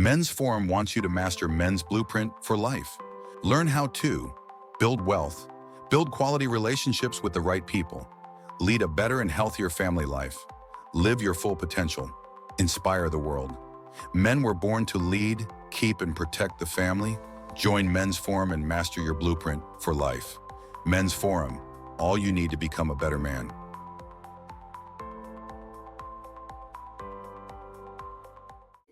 Men's Forum wants you to master men's blueprint for life. Learn how to build wealth, build quality relationships with the right people, lead a better and healthier family life, live your full potential, inspire the world. Men were born to lead, keep, and protect the family. Join Men's Forum and master your blueprint for life. Men's Forum, all you need to become a better man.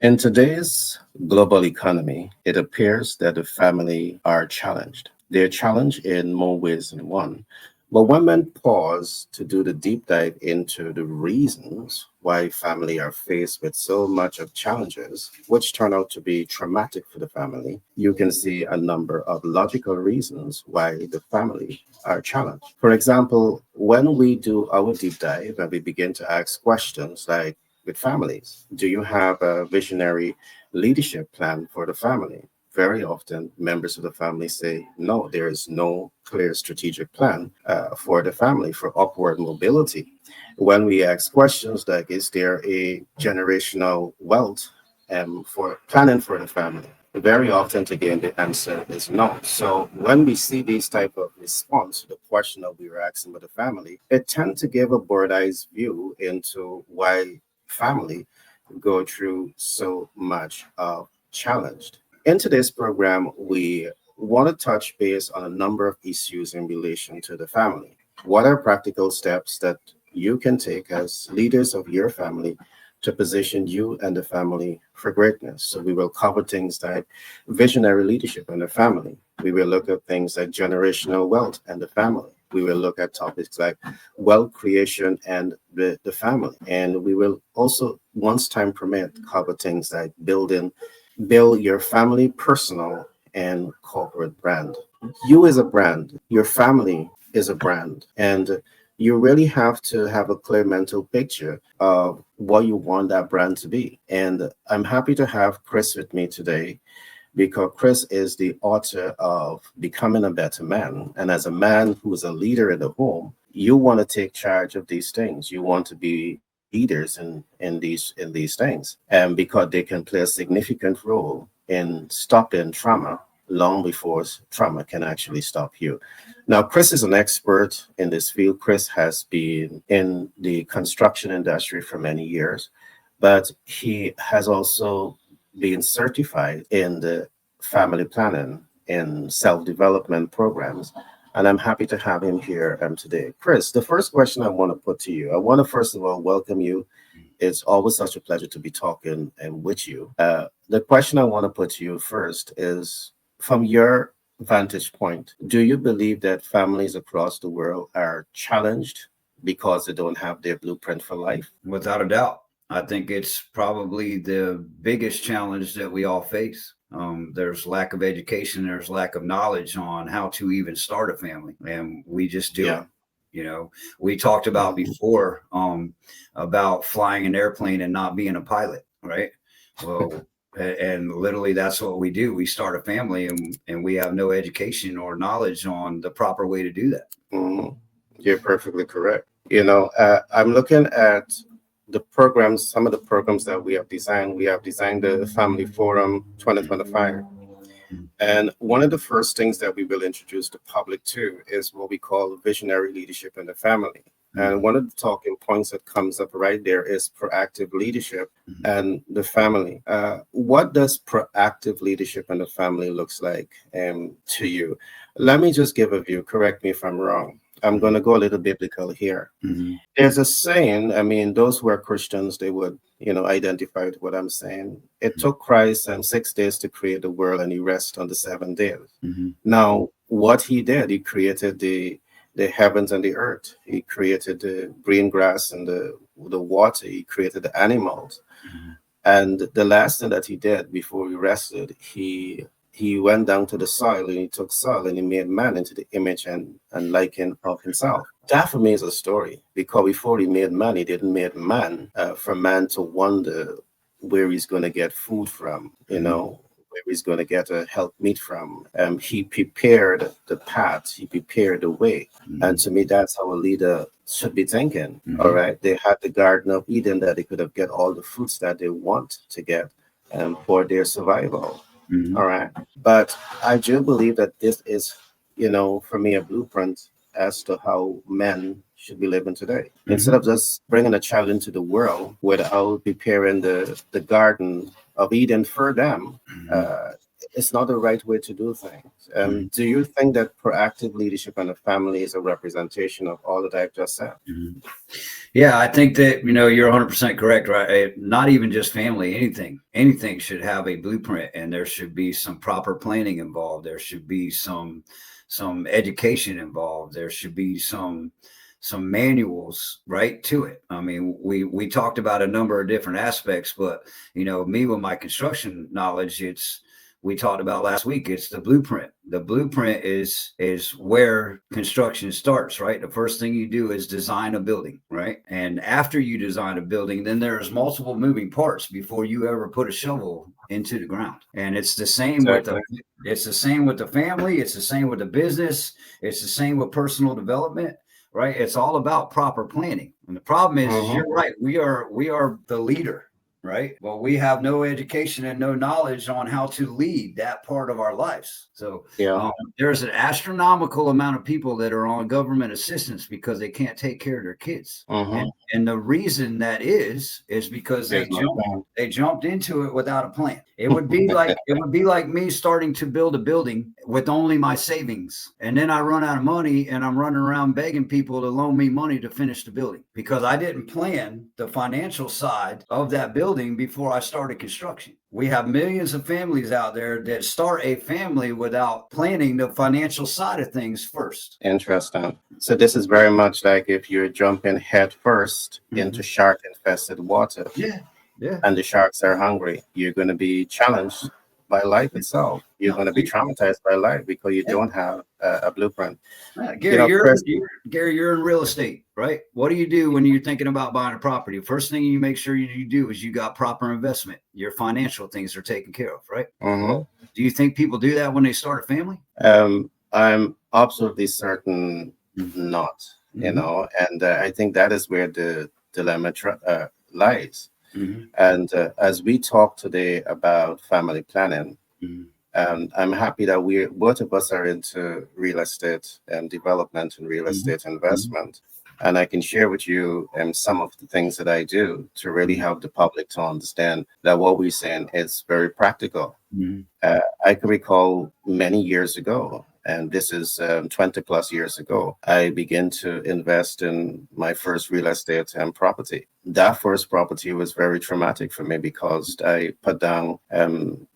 In today's global economy, it appears that the family are challenged. They're challenged in more ways than one. But when men pause to do the deep dive into the reasons why family are faced with so much of challenges, which turn out to be traumatic for the family, you can see a number of logical reasons why the family are challenged. For example, when we do our deep dive and we begin to ask questions like, with families, do you have a visionary leadership plan for the family? Very often, members of the family say, no, there is no clear strategic plan for the family for upward mobility. When we ask questions like, is there a generational wealth for planning for the family? Very often, again, the answer is no. So when we see these type of response to the question that we were asking about the family, it tends to give a bird's view into why family go through so much of challenged. In today's program, we want to touch base on a number of issues in relation to the family. What are practical steps that you can take as leaders of your family to position you and the family for greatness? So we will cover things like visionary leadership in the family. We will look at things like generational wealth and the family. We will look at topics like wealth creation and the family. And we will also, once time permit, cover things like build your family personal and corporate brand. You is a brand, your family is a brand, and you really have to have a clear mental picture of what you want that brand to be. And I'm happy to have Chris with me today because Chris is the author of Becoming a Better Man. And as a man who is a leader in the home, you want to take charge of these things. You want to be leaders in these things, and because they can play a significant role in stopping trauma long before trauma can actually stop you. Now, Chris is an expert in this field. Chris has been in the construction industry for many years, but he has also been certified in the family planning and self-development programs. And I'm happy to have him here today. Chris, the first question I want to put to you, I want to first of all welcome you. It's always such a pleasure to be talking and with you. The question I want to put to you first is, from your vantage point, do you believe that families across the world are challenged because they don't have their blueprint for life? Without a doubt. I think it's probably the biggest challenge that we all face. There's lack of education, there's lack of knowledge on how to even start a family, and we just do it. You know, we talked about before about flying an airplane and not being a pilot, right? Well, and literally that's what we do. We start a family and we have no education or knowledge on the proper way to do that. Mhm. You're perfectly correct. I'm looking at the programs, some of the programs that we have designed. We have designed the Family Forum 2025. And one of the first things that we will introduce the public to is what we call visionary leadership in the family. And one of the talking points that comes up right there is proactive leadership and the family. What does proactive leadership in the family looks like to you? Let me just give a view. Correct me if I'm wrong. I'm going to go a little biblical here. There's a saying, I mean, those who are Christians, they would, identify with what I'm saying. It took Christ 6 days to create the world and he rested on the 7th day. Now, what he did, he created the heavens and the earth. He created the green grass and the water. He created the animals. And the last thing that he did before he rested, he went down to the soil and he took soil and he made man into the image and likeness of himself. That for me is a story, because before he made man, he didn't make man for man to wonder where he's going to get food from, where he's going to get a help meet from. He prepared the path, he prepared the way. And to me, that's how a leader should be thinking. All right. They had the Garden of Eden that they could have get all the fruits that they want to get. for their survival. Hmm. All right. But I do believe that this is, for me, a blueprint as to how men should be living today. Instead Hmm. of just bringing a child into the world without preparing the garden of Eden for them, Hmm. uh, it's not the right way to do things. Hmm. Do you think that proactive leadership in a family is a representation of all that I've just said? Hmm. Yeah, I think that you're 100% correct, right? Not even just family, anything should have a blueprint, and there should be some proper planning involved. There should be some education involved. There should be some manuals right to it. I mean, we talked about a number of different aspects, but me with my construction knowledge, it's we talked about last week. It's the blueprint. The blueprint is where construction starts, right? The first thing you do is design a building, right? And after you design a building, then there's multiple moving parts before you ever put a shovel into the ground. And Exactly. it's the same with the family, it's the same with the business, it's the same with personal development, right? It's all about proper planning. And the problem is Hmm. you're right. We are the leader, right? Well, we have no education and no knowledge on how to lead that part of our lives. So Yeah. um, there's an astronomical amount of people that are on government assistance because they can't take care of their kids. Hmm. And the reason that is because There's no plan. they jumped into it without a plan. It would be like me starting to build a building with only my savings, and then I run out of money and I'm running around begging people to loan me money to finish the building because I didn't plan the financial side of that building before I started construction. We have millions of families out there that start a family without planning the financial side of things first. Interesting. So this is very much like if you're jumping head first into Hmm. shark infested water Yeah, yeah. and the sharks are hungry, you're going to be challenged by life itself. You're No, going to be traumatized by life because you yeah. don't have a blueprint. Gary, Chris, you're in real estate, right? What do you do when you're thinking about buying a property? First thing you make sure you do is you got proper investment. Your financial things are taken care of, right? mhm. Well, do you think people do that when they start a family? I'm absolutely certain not, Mm-hmm. and I think that is where the dilemma lies. Mm-hmm. And as we talk today about family planning, Mm-hmm. I'm happy that we both of us are into real estate development and real estate Mm-hmm. investment. And I can share with you some of the things that I do to really Mm-hmm. help the public to understand that what we're saying is very practical. Mm-hmm. I can recall many years ago, and this is 20 plus years ago, I began to invest in my first real estate property. That first property was very traumatic for me because I put down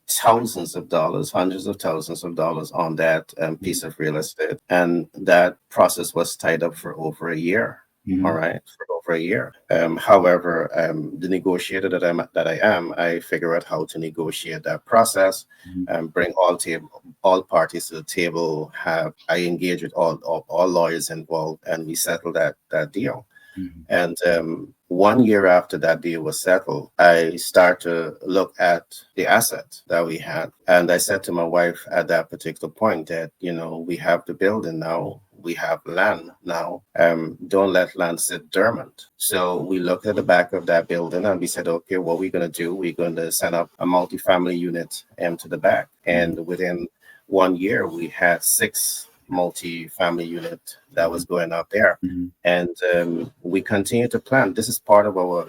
thousands of dollars, hundreds of thousands of dollars on that piece of real estate. And that process was tied up for over a year. All Mm-hmm. right, for over a year. However, the negotiator that I am, I figure out how to negotiate that process and bring all parties to the table. Have I engage with all lawyers involved, and we settle that deal. Mm-hmm. And 1 year after that deal was settled, I start to look at the asset that we had. And I said to my wife at that particular point that, we have the building now. We have land now. Don't let land sit dormant. So we looked at the back of that building and we said, okay, what we're going to do, we're going to set up a multifamily unit to the back. Mm-hmm. And within 1 year, we had 6 multi-family unit that was going up there. Mm-hmm. And we continue to plan. This is part of our,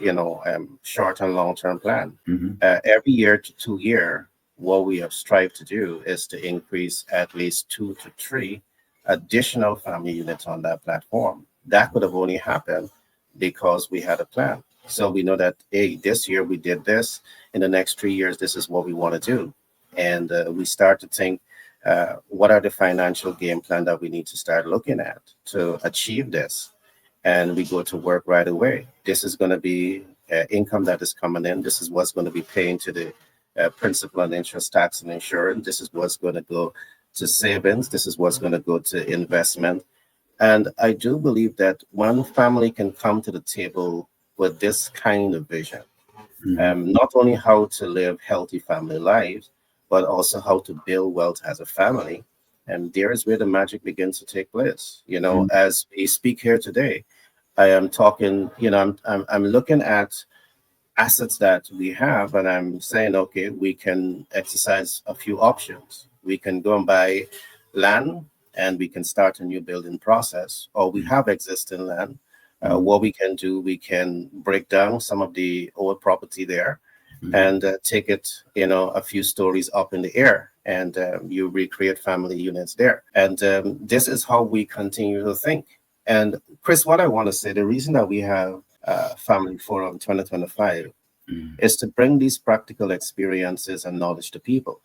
short and long-term plan. Mm-hmm. Every year to 2 year, what we have strived to do is to increase at least 2 to 3 additional family units on that platform. That could have only happened because we had a plan. So we know that, hey, this year we did this. In the next 3 years, this is what we want to do. And we start to think, what are the financial game plan that we need to start looking at to achieve this? And we go to work right away. This is going to be income that is coming in. This is what's going to be paying to the principal and interest, tax and insurance. This is what's going to go to savings. This is what's going to go to investment. And I do believe that one family can come to the table with this kind of vision, Mm-hmm. not only how to live healthy family lives, but also how to build wealth as a family. And there is where the magic begins to take place. As we speak here today, I am talking, I'm looking at assets that we have, and I'm saying, okay, we can exercise a few options. We can go and buy land and we can start a new building process, or we have existing land. What we can do, we can break down some of the old property there and take it, a few stories up in the air, and you recreate family units there. And this is how we continue to think. And Chris, what I want to say, the reason that we have Family Forum 2025 is to bring these practical experiences and knowledge to people.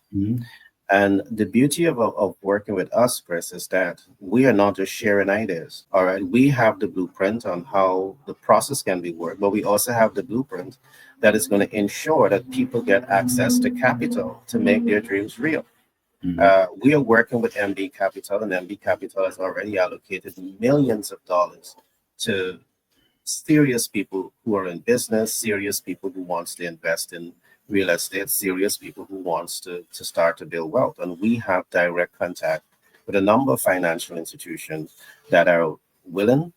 And the beauty of working with us, Chris, is that we are not just sharing ideas. All right. We have the blueprint on how the process can be worked, but we also have the blueprint that is going to ensure that people get access to capital to make their dreams real. We are working with MB Capital, and MB Capital has already allocated millions of dollars to serious people who are in business, serious people who wants to invest in real estate, serious people who wants to start to build wealth. And we have direct contact with a number of financial institutions that are willing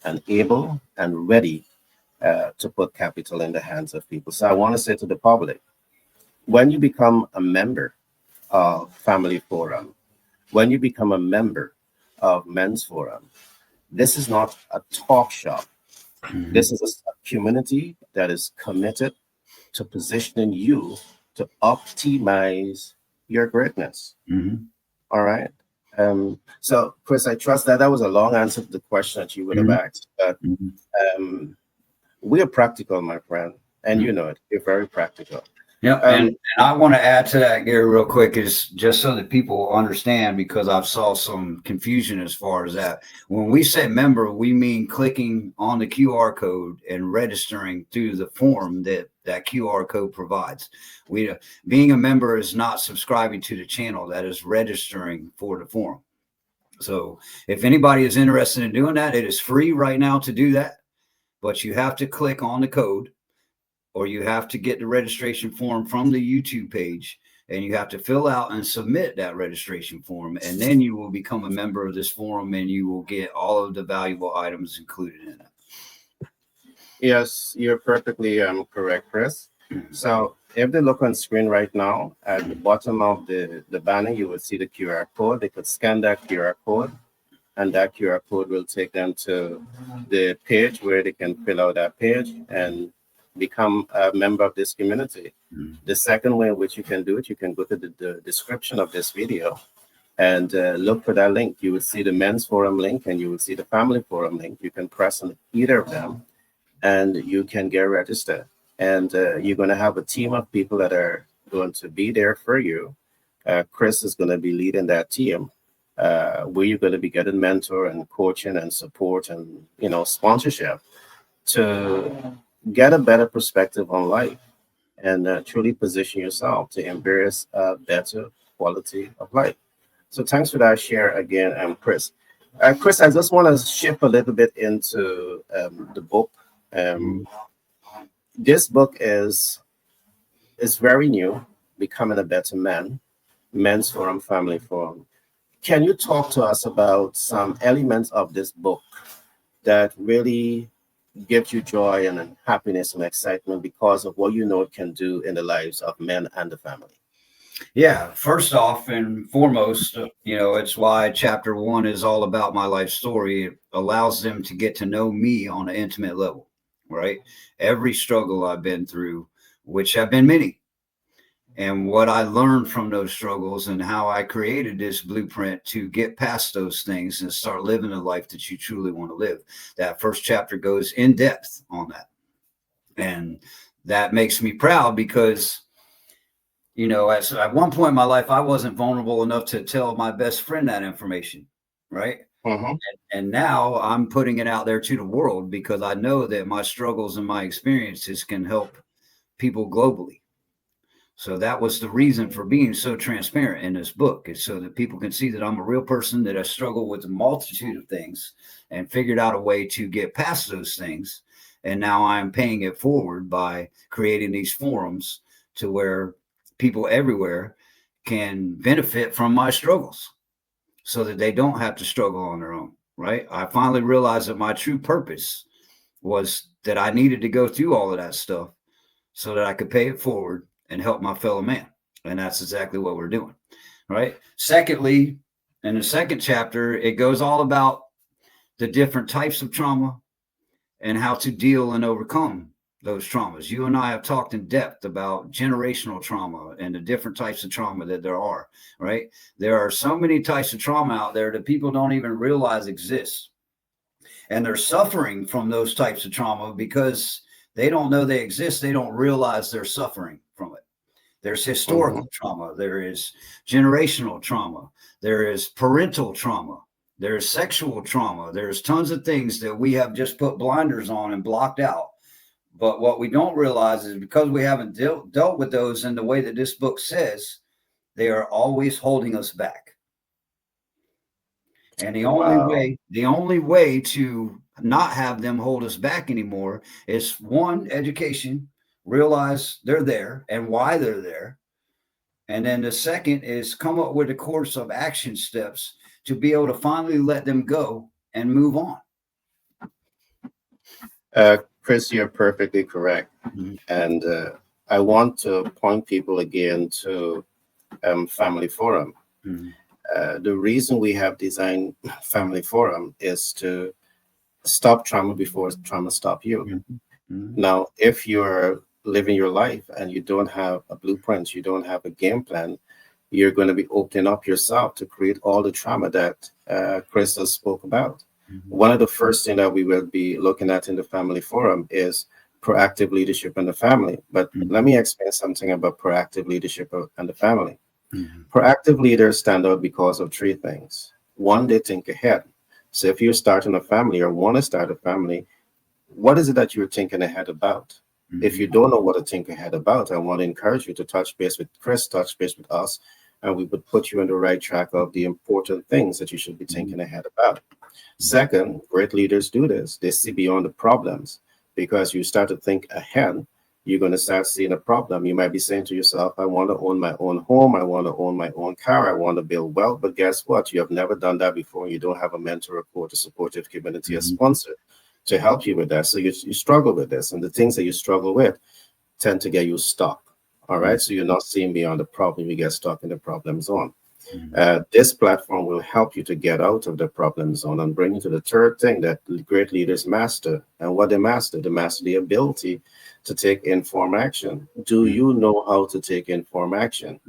and able and ready to put capital in the hands of people. So I want to say to the public, when you become a member of Family Forum, when you become a member of Men's Forum, this is not a talk shop. This is a community that is committed to positioning you to optimize your greatness. All right. So, Chris, I trust that was a long answer to the question that you would have asked, but we are practical, my friend, and you know it. We're very practical. Yeah, and I want to add to that, Gary, real quick, is just so that people understand, because I've saw some confusion as far as that. When we say member, we mean clicking on the QR code and registering through the form that QR code provides. Being a member is not subscribing to the channel; that is registering for the forum. So, if anybody is interested in doing that, it is free right now to do that, but you have to click on the code, or you have to get the registration form from the YouTube page, and you have to fill out and submit that registration form. And then you will become a member of this forum, and you will get all of the valuable items included in it. Yes, you're perfectly correct, Chris. So if they look on screen right now, at the bottom of the banner, you will see the QR code. They could scan that QR code, and that QR code will take them to the page where they can fill out that page and become a member of this community. The second way in which you can do it, you can go to the description of this video and look for that link. You will see the Men's Forum link and you will see the Family Forum link. You can press on either of them and you can get registered. And you're going to have a team of people that are going to be there for you. Chris is going to be leading that team, where you're going to be getting mentor and coaching and support and sponsorship to get a better perspective on life and truly position yourself to embrace a better quality of life. So thanks for that share again, Chris. Chris, I just want to shift a little bit into the book. This book is very new, Becoming a Better Man, Men's Forum, Family Forum. Can you talk to us about some elements of this book that really gives you joy and happiness and excitement because of what it can do in the lives of men and the family? Yeah, first off and foremost, it's why chapter 1 is all about my life story. It allows them to get to know me on an intimate level, right? Every struggle I've been through, which have been many, and what I learned from those struggles and how I created this blueprint to get past those things and start living the life that you truly want to live. That first chapter goes in depth on that. And that makes me proud because, at one point in my life, I wasn't vulnerable enough to tell my best friend that information, right? And now I'm putting it out there to the world because I know that my struggles and my experiences can help people globally. So that was the reason for being so transparent in this book, is so that people can see that I'm a real person, that I struggle with a multitude of things and figured out a way to get past those things. And now I'm paying it forward by creating these forums to where people everywhere can benefit from my struggles so that they don't have to struggle on their own, right? I finally realized that my true purpose was that I needed to go through all of that stuff so that I could pay it forward and help my fellow man. And that's exactly what we're doing. Right. Secondly, in the second chapter, it goes all about the different types of trauma and how to deal and overcome those traumas. You and I have talked in depth about generational trauma and the different types of trauma that there are, right? There are so many types of trauma out there that people don't even realize exist. And they're suffering from those types of trauma because they don't know they exist. They don't realize they're suffering from it. There's historical trauma. There is generational trauma. There is parental trauma. There's sexual trauma. There's tons of things that we have just put blinders on and blocked out. But what we don't realize is because we haven't dealt with those in the way that this book says, they are always holding us back. And the only way to not have them hold us back anymore is one, education, realize they're there and why they're there. And then the second is come up with a course of action steps to be able to finally let them go and move on. Chris, you're perfectly correct. And I want to point people again to Family Forum. The reason we have designed Family Forum is to stop trauma before trauma stop you. Now, if you're living your life and you don't have a blueprint, you don't have a game plan, you're going to be opening up yourself to create all the trauma that Chris has spoke about. One of the first things that we will be looking at in the Family Forum is proactive leadership in the family. But let me explain something about proactive leadership and the family. Proactive leaders stand out because of three things. One, they think ahead. So if you're starting a family or want to start a family, what is it that you're thinking ahead about? If you don't know what to think ahead about, I want to encourage you to touch base with Chris, touch base with us, and we would put you on the right track of the important things that you should be thinking ahead about. Second, great leaders do this. They see beyond the problems, because you start to think ahead, you're going to start seeing a problem. You might be saying to yourself, I want to own my own home. I want to own my own car. I want to build wealth. But guess what? You have never done that before. You don't have a mentor, a coach, a supportive community, a sponsor to help you with that. So you struggle with this. And the things that you struggle with tend to get you stuck. All right. So you're not seeing beyond the problem. You get stuck in the problem zone. This platform will help you to get out of the problem zone and bring you to the third thing that great leaders master. And what they master the ability to take informed action. Do you know how to take informed action?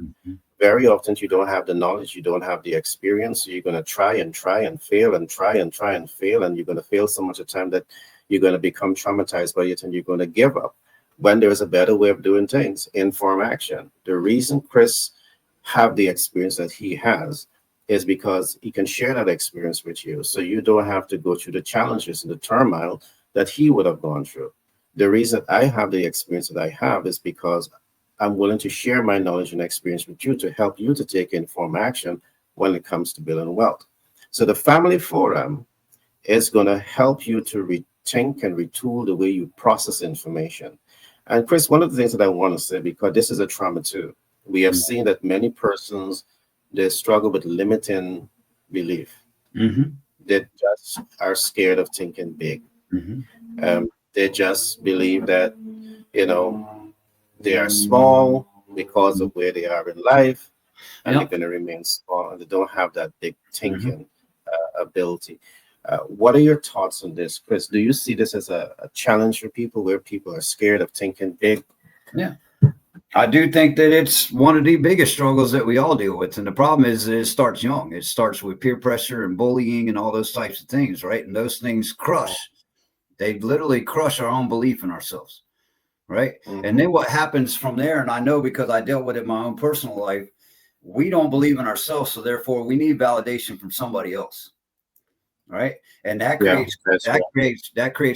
Very often you don't have the knowledge, you don't have the experience. So you're going to try and fail and try and fail. And you're going to fail so much of the time that you're going to become traumatized by it and you're going to give up. When there's a better way of doing things, informed action. The reason Chris have the experience that he has is because he can share that experience with you. So you don't have to go through the challenges and the turmoil that he would have gone through. The reason I have the experience that I have is because I'm willing to share my knowledge and experience with you to help you to take informed action when it comes to building wealth. So the Family Forum is going to help you to rethink and retool the way you process information. And Chris, one of the things that I want to say, because this is a trauma too, we have seen that many persons, they struggle with limiting belief. They just are scared of thinking big. They just believe that, they are small because of where they are in life, and they're going to remain small, and they don't have that big thinking ability. What are your thoughts on this, Chris? Do you see this as a challenge for people where people are scared of thinking big? Yeah. I do think that it's one of the biggest struggles that we all deal with. And the problem is it starts young. It starts with peer pressure and bullying and all those types of things, right? And those things they literally crush our own belief in ourselves, right? And then what happens from there, and I know because I dealt with it in my own personal life, we don't believe in ourselves. So therefore we need validation from somebody else, right? And that creates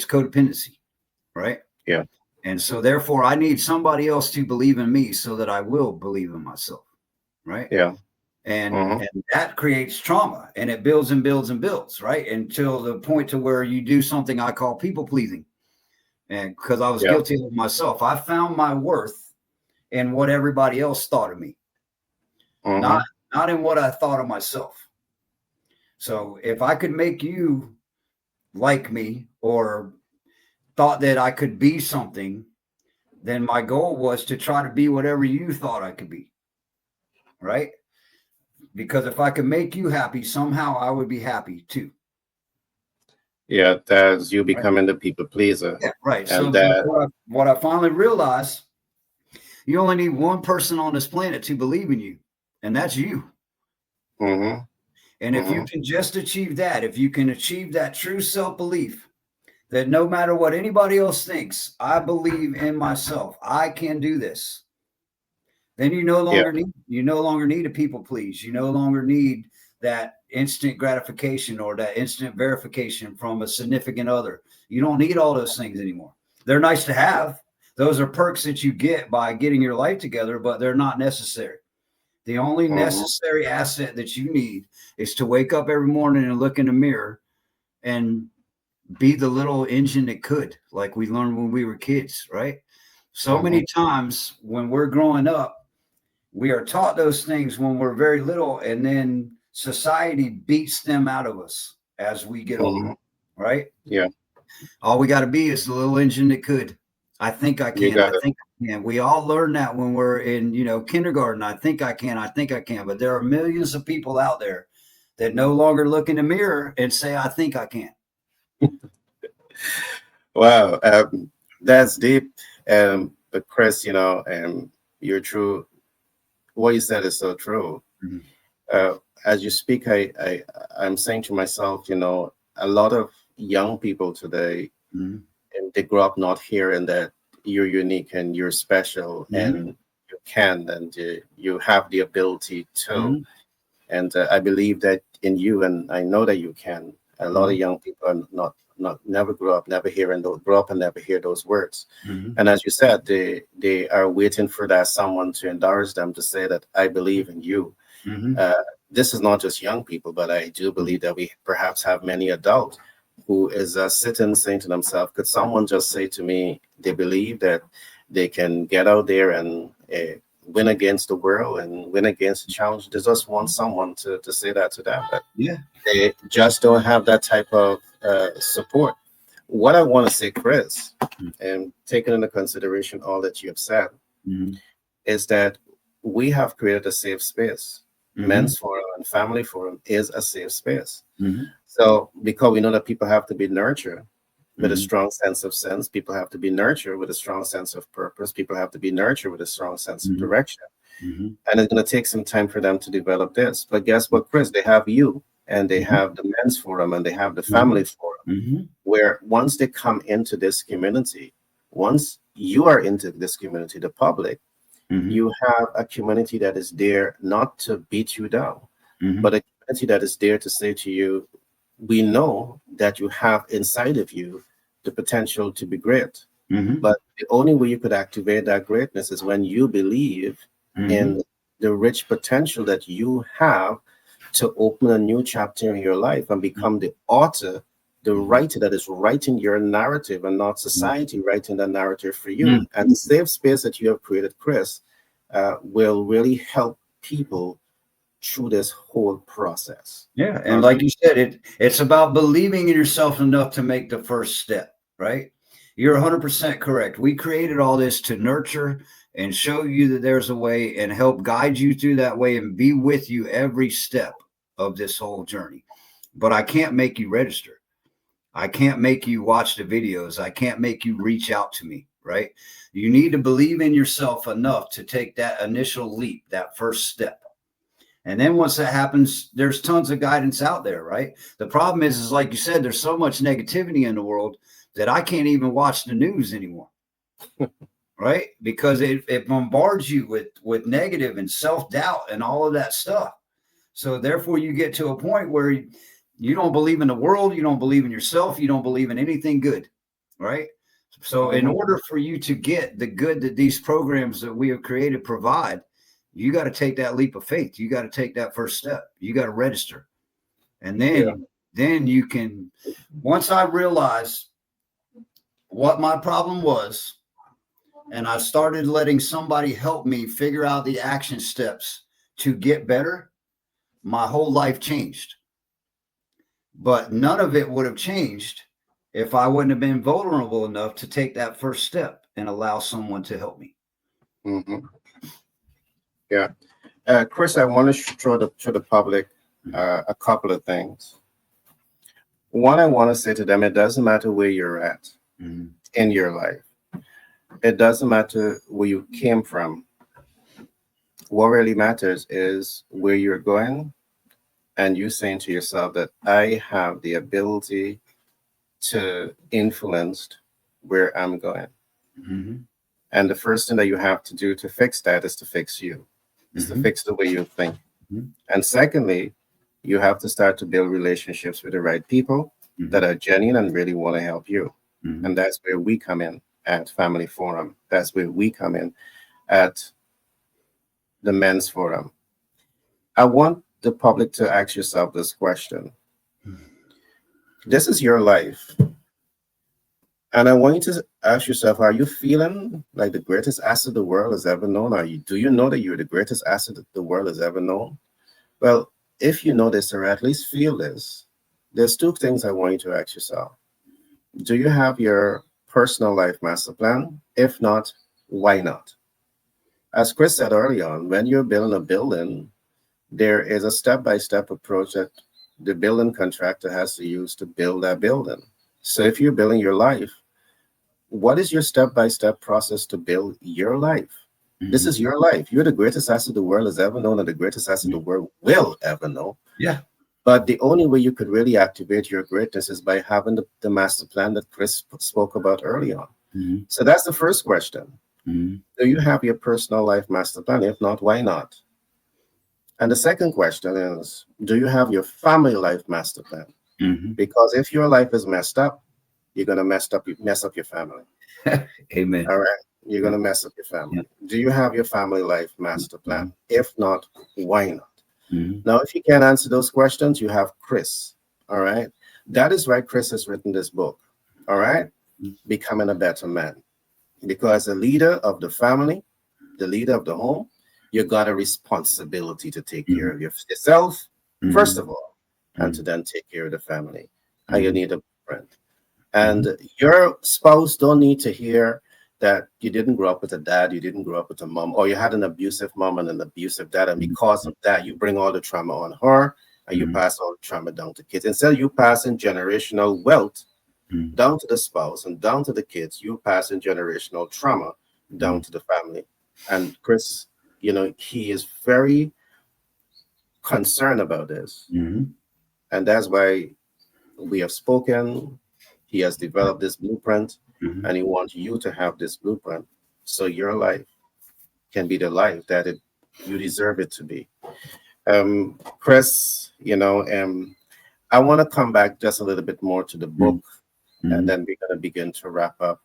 codependency, right? Yeah. And so therefore I need somebody else to believe in me so that I will believe in myself. Right. Yeah. And that creates trauma, and it builds and builds and builds, right? Until the point to where you do something I call people pleasing. And because I was guilty of myself, I found my worth in what everybody else thought of me, not in what I thought of myself. So if I could make you like me or thought that I could be something, then my goal was to try to be whatever you thought I could be. Right? Because if I could make you happy, somehow I would be happy too. Yeah, that's you Right? becoming the people pleaser. Yeah, right. And So that, what I finally realized, you only need one person on this planet to believe in you, and that's you. mm-hmm, And if you mm-hmm, can just achieve that, if you can achieve that true self-belief that no matter what anybody else thinks, I believe in myself, I can do this, then you no yeah, longer need to people please. You no longer need that instant gratification or that instant verification from a significant other. You don't need all those things anymore. They're nice to have. Those are perks that you get by getting your life together, but they're not necessary. The only mm-hmm, necessary asset that you need is to wake up every morning and look in the mirror and be the little engine that could, like we learned when we were kids, right? So mm-hmm, many times when we're growing up, we are taught those things when we're very little, and then society beats them out of us as we get older, mm-hmm, right? yeah, All we got to be is the little engine that could. I think I you can. I got it. think I can. We all learn that when we're in, kindergarten. I think I can. I think I can. But there are millions of people out there that no longer look in the mirror and say, I think I can. Wow, that's deep. But Chris, you're true. What you said is so true. Mhm. As you speak, I'm saying to myself, a lot of young people today, Mhm. and they grow up not hearing that you're unique and you're special Mhm. and you can and you have the ability to. Mhm. And I believe that in you, and I know that you can. A lot of Mhm. young people are not never grow up, never hearing those grow up and never hear those words. Mhm. And as you said, they are waiting for that someone to endorse them to say that I believe in you. Mhm. Uh, this is not just young people, but I do believe that we perhaps have many adults who is sitting saying to themselves, could someone just say to me they believe that they can get out there and win against the world and win against the challenge? They just want someone to say that to them, but Yeah. they just don't have that type of support. What I want to say, Chris, and taking into consideration all that you have said, Mhm. is that we have created a safe space. Mhm. Men's Forum and Family Forum is a safe space. Mhm. So, because we know that people have to be nurtured with a Mhm. strong sense, people have to be nurtured with a strong sense of purpose, people have to be nurtured with a strong sense of Mhm. direction. Mhm. And it's going to take some time for them to develop this. But guess what, Chris? They have you, and they Mhm. have the Men's Forum, and they have the Family Mhm. Forum, Mhm. where once they come into this community, once you are into this community, the public, Mhm. you have a community that is there not to beat you down, but Mhm. a community that is there to say to you, we know that you have inside of you the potential to be great. Mhm. But the only way you could activate that greatness is when you believe Mhm. in the rich potential that you have to open a new chapter in your life and become the author, the Mhm. writer that is writing your narrative and not Mhm. society writing the narrative for you. Mhm. And the safe space that you have created, Chris, will really help people through this whole process. Yeah, All and like you said, it's about believing in yourself enough to make the first step, right? You're 100% correct. We created all this to nurture and show you that there's a way and help guide you through that way and be with you every step of this whole journey. But I can't make you register. I can't make you watch the videos. I can't make you reach out to me, right? You need to believe in yourself enough to take that initial leap, that first step. And then once that happens, there's tons of guidance out there, right? The problem is like you said, there's so much negativity in the world that I can't even watch the news anymore, right? Because it bombards you with negative and self-doubt and all of that stuff. So therefore you get to a point where you don't believe in the world, you don't believe in yourself, you don't believe in anything good, right? So in Mhm. order for you to get the good that these programs that we have created provide, you got to take that leap of faith. You got to take that first step. You got to register. And Yeah. then you can, once I realized what my problem was, and I started letting somebody help me figure out the action steps to get better, my whole life changed. But none of it would have changed if I wouldn't have been vulnerable enough to take that first step. and allow someone to help me. Hmm. Yeah. Chris, I want to show the public a couple of things. One, I want to say to them, it doesn't matter where you're at Mm-hmm. in your life. It doesn't matter where you came from. What really matters is where you're going and you saying to yourself that I have the ability to influence where I'm going. Mm-hmm. And the first thing that you have to do to fix that is to fix you, is to Mm-hmm. fix the way you think. Mm-hmm. And secondly, you have to start to build relationships with the right people Mm-hmm. that are genuine and really want to help you. Mm-hmm. And that's where we come in at Family Forum. That's where we come in at the Men's Forum. I want the public to ask yourself this question. This is your life. And I want you to ask yourself, are you feeling like the greatest asset the world has ever known? Do you know that you're the greatest asset that the world has ever known? Well, if you know this or at least feel this, there's two things I want you to ask yourself. Do you have your personal life master plan? If not, why not? As Chris said early on, when you're building a building, there is a step-by-step approach that the building contractor has to use to build that building. So if you're building your life, what is your step-by-step process to build your life? This Mm-hmm. is your life. You're the greatest asset the world has ever known and the greatest asset the world will ever know. Yeah. But the only way you could really activate your greatness is by having the master plan that Chris spoke about early on. Mm-hmm. So that's the first question. Mm-hmm. Do you have your personal life master plan? If not, why not? And the second question is, do you have your family life master plan? Mm-hmm. Because if your life is messed up, you're gonna mess up your family. Amen. All right. You're Yeah. gonna mess up your Yeah. family. Do you have your family life master plan? Mm-hmm. If not, why not? Mm-hmm. Now, if you can't answer those questions, you have Chris. All right. That is why Chris has written this book. All right. Becoming a better man. Because the leader of the family, the leader of the home, you got a responsibility to take care of yourself, first Mm-hmm. of all, and to then take care of the family. And you Mm-hmm. need a friend. And your spouse don't need to hear that you didn't grow up with a dad, you didn't grow up with a mom, or you had an abusive mom and an abusive dad, and because of that, you bring all the trauma on her, and you Mm-hmm. pass all the trauma down to kids. Instead, you passing generational wealth Mm-hmm. down to the spouse and down to the kids. You passing generational trauma down to the family. And Chris, he is very concerned about this, Mm-hmm. and that's why we have spoken. He has developed this blueprint, Mm-hmm. and he wants you to have this blueprint so your life can be the life that you deserve it to be. Chris, I want to come back just a little bit more to the book, and Mm-hmm. then we're going to begin to wrap up.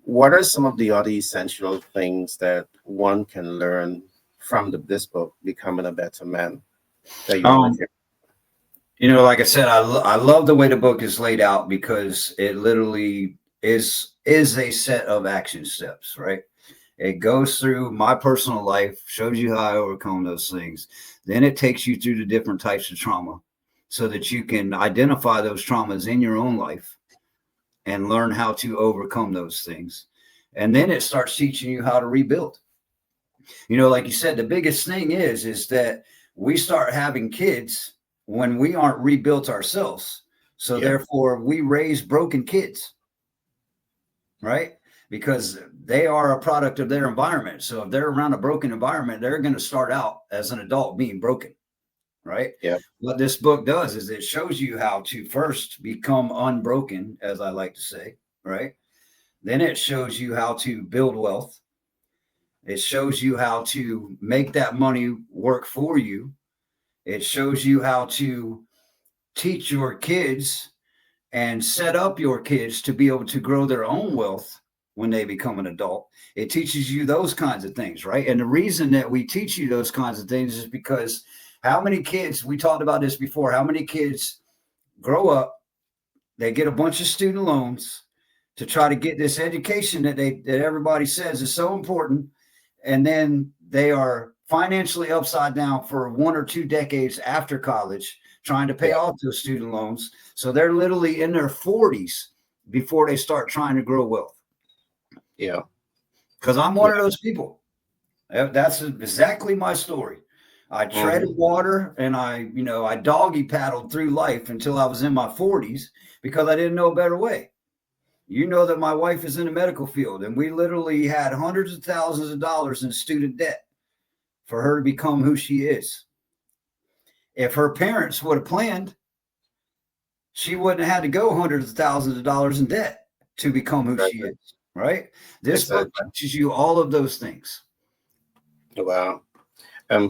What are some of the other essential things that one can learn from this book, Becoming a Better Man, that you want to Um, hear? like I said, I love the way the book is laid out because it literally is a set of action steps, right? It goes through my personal life, shows you how I overcome those things. Then it takes you through the different types of trauma so that you can identify those traumas in your own life and learn how to overcome those things. And then it starts teaching you how to rebuild. Like you said, the biggest thing is that we start having kids when we aren't rebuilt ourselves. So Yeah, therefore we raise broken kids, right? Because they are a product of their environment. So if they're around a broken environment, they're going to start out as an adult being broken, right? yeah, What this book does is it shows you how to first become unbroken, as I like to say, right? Then it shows you how to build wealth. It shows you how to make that money work for you. It shows you how to teach your kids and set up your kids to be able to grow their own wealth when they become an adult. It teaches you those kinds of things, right? And the reason that we teach you those kinds of things is because how many kids, we talked about this before, how many kids grow up, they get a bunch of student loans to try to get this education that everybody says is so important, and then they are financially upside down for 1 or 2 decades after college trying to pay yeah, off those student loans. So they're literally in their 40s before they start trying to grow wealth. yeah. because I'm one Yeah. of those people. That's exactly my story. I treaded Mm-hmm. water and I doggy paddled through life until I was in my 40s because I didn't know a better way. You know that my wife is in the medical field, and we literally had hundreds of thousands of dollars in student debt for her to become who she is. If her parents would have planned, she wouldn't have had to go hundreds of thousands of dollars in debt to become who she Exactly. is, right? This book Exactly. teaches you all of those things. Wow.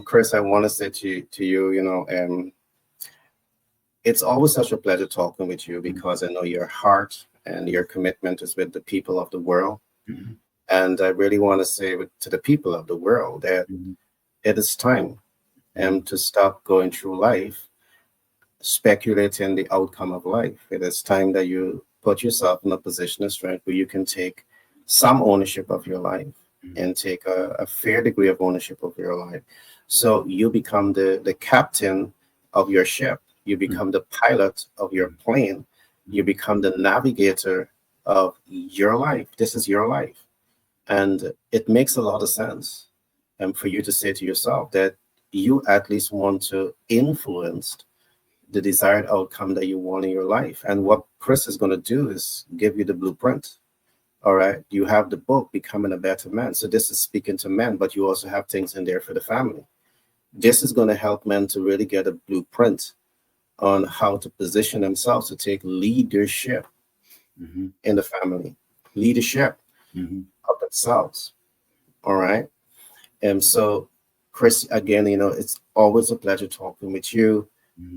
Chris, I want to say to you, it's always such a pleasure talking with you because I know your heart and your commitment is with the people of the world. Mm-hmm. And I really want to say to the people of the world that Mm-hmm. it is time Mm-hmm. to stop going through life speculating the outcome of life. It is time that you put yourself in a position of strength where you can take some ownership of your life and take a fair degree of ownership of your life. So you become the captain of your ship, you become the pilot of your plane, you become the navigator of your life. This is your life. And it makes a lot of sense. And for you to say to yourself that you at least want to influence the desired outcome that you want in your life. And what Chris is going to do is give you the blueprint. All right. You have the book, Becoming a Better Man. So this is speaking to men, but you also have things in there for the family. This is going to help men to really get a blueprint on how to position themselves to take leadership Mm-hmm. in the family, leadership Mm-hmm. of themselves. All right. And so, Chris, again, it's always a pleasure talking with you.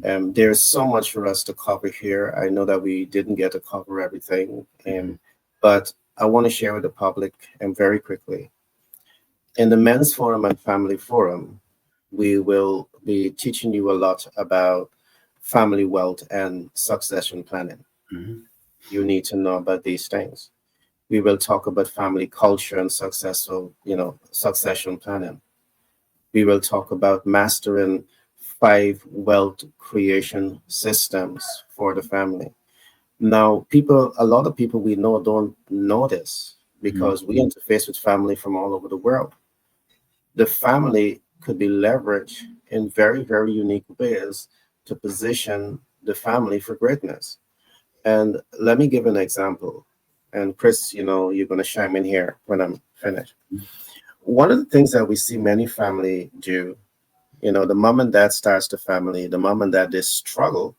There's so much for us to cover here. I know that we didn't get to cover everything, but I want to share with the public very quickly. In the Men's Forum and Family Forum, we will be teaching you a lot about family wealth and succession planning. Mm-hmm. You need to know about these things. We will talk about family culture and succession planning. We will talk about mastering 5 wealth creation systems for the family. Now, a lot of people we know don't know this because we interface with family from all over the world. The family could be leveraged in very, very unique ways to position the family for greatness. And let me give an example. And Chris, you're going to chime in here when I'm finished. One of the things that we see many family do, the mom and dad starts the family, the mom and dad, they struggle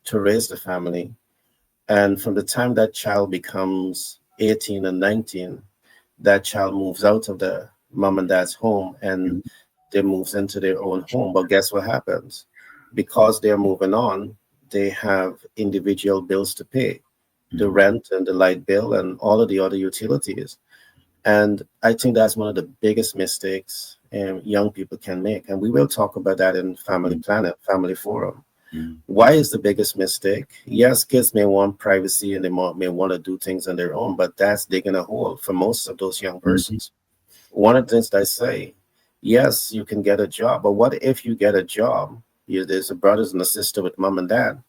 to raise the family. And from the time that child becomes 18 and 19, that child moves out of the mom and dad's home and they moves into their own home. But guess what happens? Because they're moving on, they have individual bills to pay, the rent and the light bill and all of the other utilities. And I think that's one of the biggest mistakes young people can make. And we will talk about that in Family Planet, Family Forum. Why is the biggest mistake? Yes, kids may want privacy and they may want to do things on their own, but that's digging a hole for most of those young persons. One of the things that I say, yes, you can get a job, but what if you get a job? There's a brothers and a sister with mom and dad.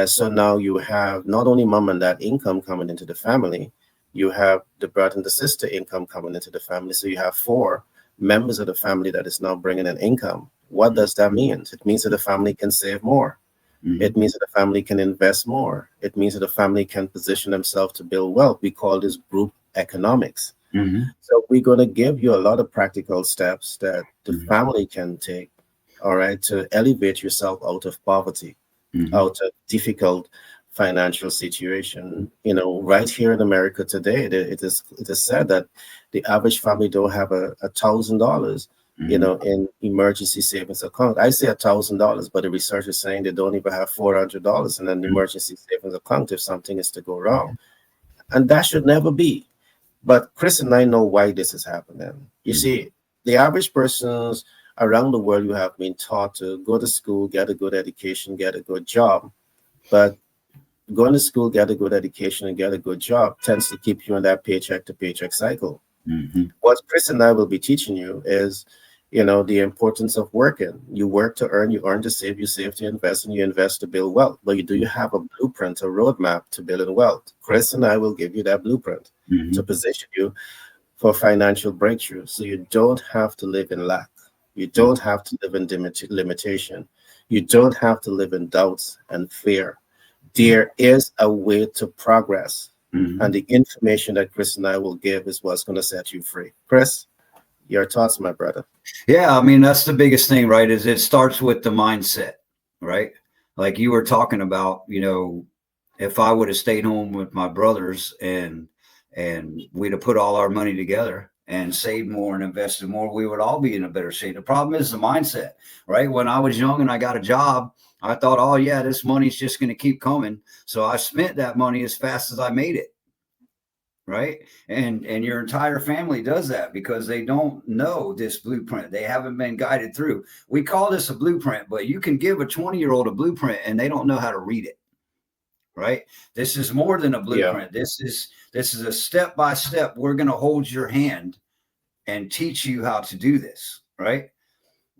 So now you have not only mom and dad income coming into the family, you have the brother and the sister income coming into the family. So you have 4 members of the family that is now bringing an income. What does that mean? It means that the family can save more. It means that the family can invest more. It means that the family can position themselves to build wealth. We call this group economics. So we're going to give you a lot of practical steps that the family can take, all right, to elevate yourself out of poverty, out of difficult financial situation. Right here in America today, it is said that the average family don't have $1,000, in emergency savings account. I say $1,000, but the research is saying they don't even have $400 in an emergency savings account if something is to go wrong, and that should never be. But Chris and I know why this is happening. You see, the average persons around the world, you have been taught to go to school, get a good education, get a good job. But going to school, get a good education, and get a good job tends to keep you in that paycheck to paycheck cycle. What Chris and I will be teaching you is, the importance of working. You work to earn, you earn to save, you save to invest, and you invest to build wealth. But do you have a blueprint, a roadmap to building wealth? Chris and I will give you that blueprint to position you for financial breakthrough. So you don't have to live in lack. You don't have to live in limitation. You don't have to live in doubts and fear. There is a way to progress. And Mhm. the information that Chris and I will give is what's going to set you free. Chris, your thoughts, my brother. Yeah, I mean that's the biggest thing, right? Is it starts with the mindset, right? Like you were talking about, if I would have stayed home with my brothers and we'd have put all our money together and saved more and invested more, we would all be in a better shape. The problem is the mindset, right? When I was young and I got a job, I thought, oh yeah, this money's just going to keep coming. So I spent that money as fast as I made it, right? And your entire family does that because they don't know this blueprint. They haven't been guided through. We call this a blueprint, but you can give a 20-year-old a blueprint and they don't know how to read it, right? This is more than a Yeah. blueprint. This is a step by step. We're going to hold your hand and teach you how to do this, right?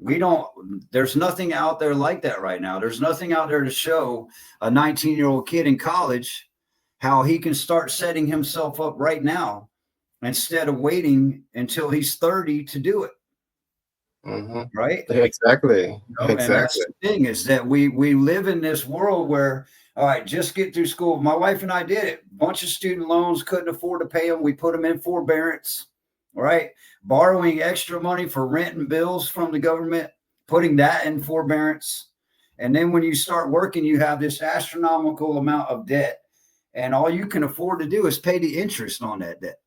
We don't, there's nothing out there like that right now. There's nothing out there to show a 19-year-old kid in college how he can start setting himself up right now instead of waiting until he's 30 to do it, Hmm. right? Exactly. And that's Exactly. the thing is that we live in this world where, all right, just get through school. My wife and I did it. Bunch of student loans, couldn't afford to pay them. We put them in forbearance, right? Borrowing extra money for rent and bills from the government, putting that in forbearance. And then when you start working, you have this astronomical amount of debt. And all you can afford to do is pay the interest on that debt.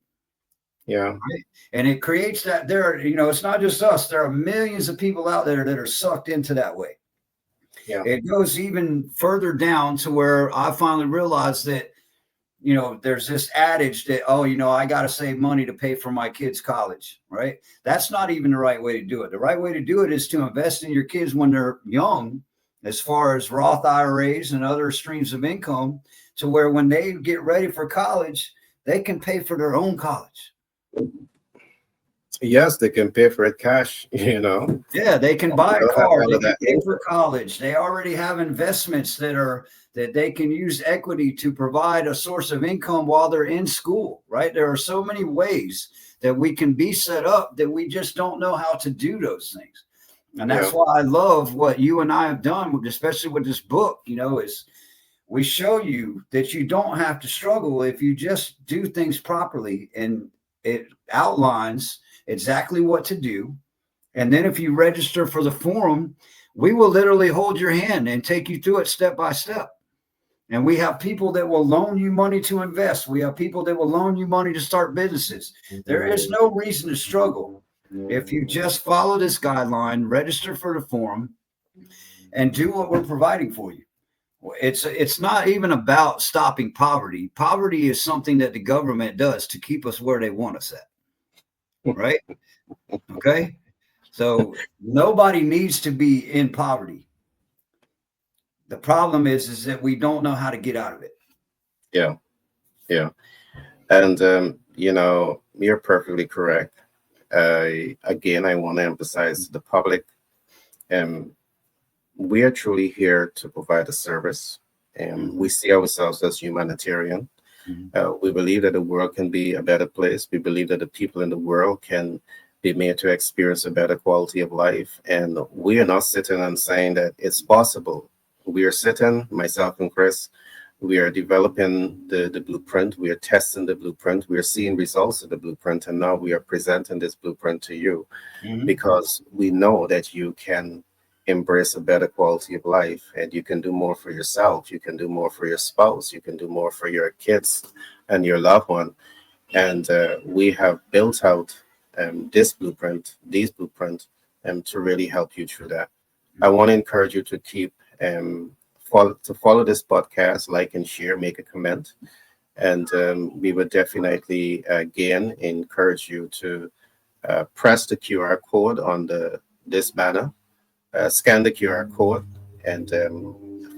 Yeah. Right? And it creates that it's not just us. There are millions of people out there that are sucked into that way. Yeah. It goes even further down to where I finally realized that, there's this adage that, oh, I got to save money to pay for my kids' college, right? That's not even the right way to do it. The right way to do it is to invest in your kids when they're young, as far as Roth IRAs and other streams of income, to where when they get ready for college, they can pay for their own college. Yes, they can pay for it cash, you know. Yeah, they can buy a They'll have car, all they of can that pay for income. college. They already have investments that they can use equity to provide a source of income while they're in school, right? There are so many ways that we can be set up that we just don't know how to do those things. And Yeah. that's why I love what you and I have done, especially with this book, is we show you that you don't have to struggle if you just do things properly, and it outlines exactly what to do. And then if you register for the forum, we will literally hold your hand and take you through it step by step. And we have people that will loan you money to invest. We have people that will loan you money to start businesses. There is no reason to struggle if you just follow this guideline, register for the forum, and do what we're providing for you. It's not even about stopping poverty. Poverty is something that the government does to keep us where they want us at, right? Okay. So nobody needs to be in poverty. The problem is that we don't know how to get out of it. Yeah. Yeah. And you're perfectly correct. Again, I want to emphasize to the public, um, we are truly here to provide a service, and we see ourselves as humanitarian. Mhm. We believe that the world can be a better place. We believe that the people in the world can be made to experience a better quality of life. And we are not sitting and saying that it's possible. We are sitting, myself and Chris, we are developing the blueprint. We are testing the blueprint. We are seeing results of the blueprint. And now we are presenting this blueprint to you Mhm. because we know that you can embrace a better quality of life, and you can do more for yourself. You can do more for your spouse. You can do more for your kids and your loved one. And we have built out these blueprints, to really help you through that. I want to encourage you to keep follow this podcast, like and share, make a comment, and we would definitely again encourage you to press the QR code on this banner, scan the QR code, and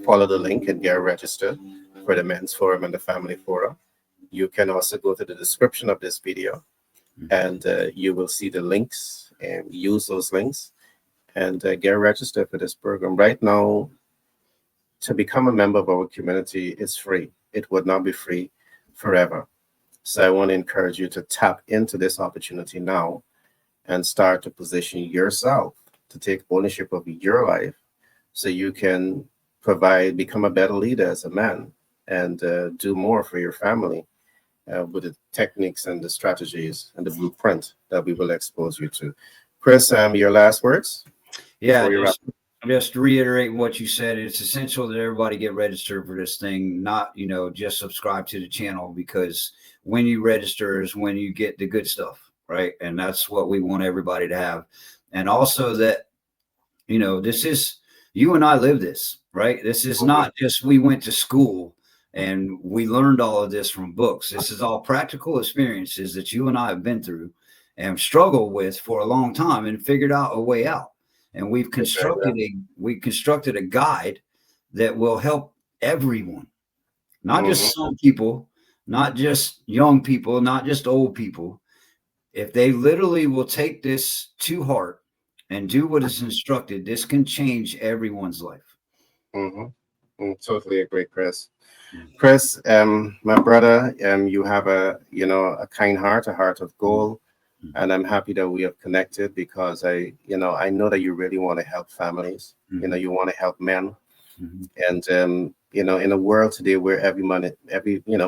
follow the link and get registered for the Men's Forum and the Family Forum. You can also go to the description of this video, and you will see the links, and use those links and get registered for this program. Right now, to become a member of our community is free. It would not be free forever. So I want to encourage you to tap into this opportunity now and start to position yourself to take ownership of your life so you can become a better leader as a man and do more for your family with the techniques and the strategies and the blueprint that we will expose you to. Chris, your last words Yeah, before you wrap? just to reiterate what you said, it's essential that everybody get registered for this thing, not, just subscribe to the channel, because when you register is when you get the good stuff, right? And that's what we want everybody to have. And also that, this is, you and I live this, right? This is not just we went to school and we learned all of this from books. This is all practical experiences that you and I have been through and struggled with for a long time and figured out a way out. And we've constructed a guide that will help everyone, not just some people, not just young people, not just old people. If they literally will take this to heart and do what is instructed, this can change everyone's life. Totally agree, Chris. Chris, my brother, you have a kind heart, a heart of gold, and I'm happy that we have connected because I know that you really want to help families. You want to help men, and in a world today where every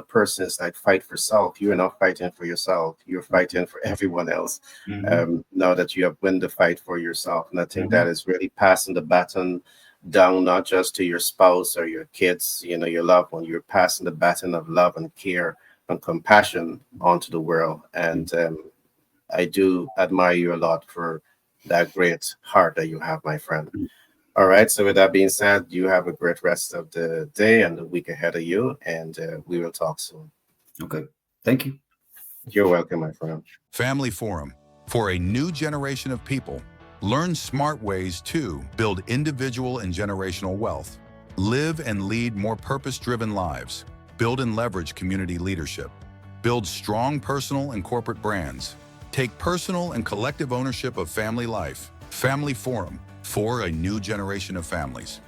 person is like fight for self. You're not fighting for yourself. You're fighting for everyone else. Now that you have won the fight for yourself, and I think that is really passing the baton down, not just to your spouse or your kids, your loved one. You're passing the baton of love and care and compassion onto the world. And I do admire you a lot for that great heart that you have, my friend. All right. So with that being said, you have a great rest of the day and the week ahead of you, and we will talk soon. Okay. Thank you. You're welcome, my friend. Family Forum. For a new generation of people, learn smart ways to build individual and generational wealth, live and lead more purpose-driven lives, build and leverage community leadership, build strong personal and corporate brands, take personal and collective ownership of family life. Family Forum, for a new generation of families.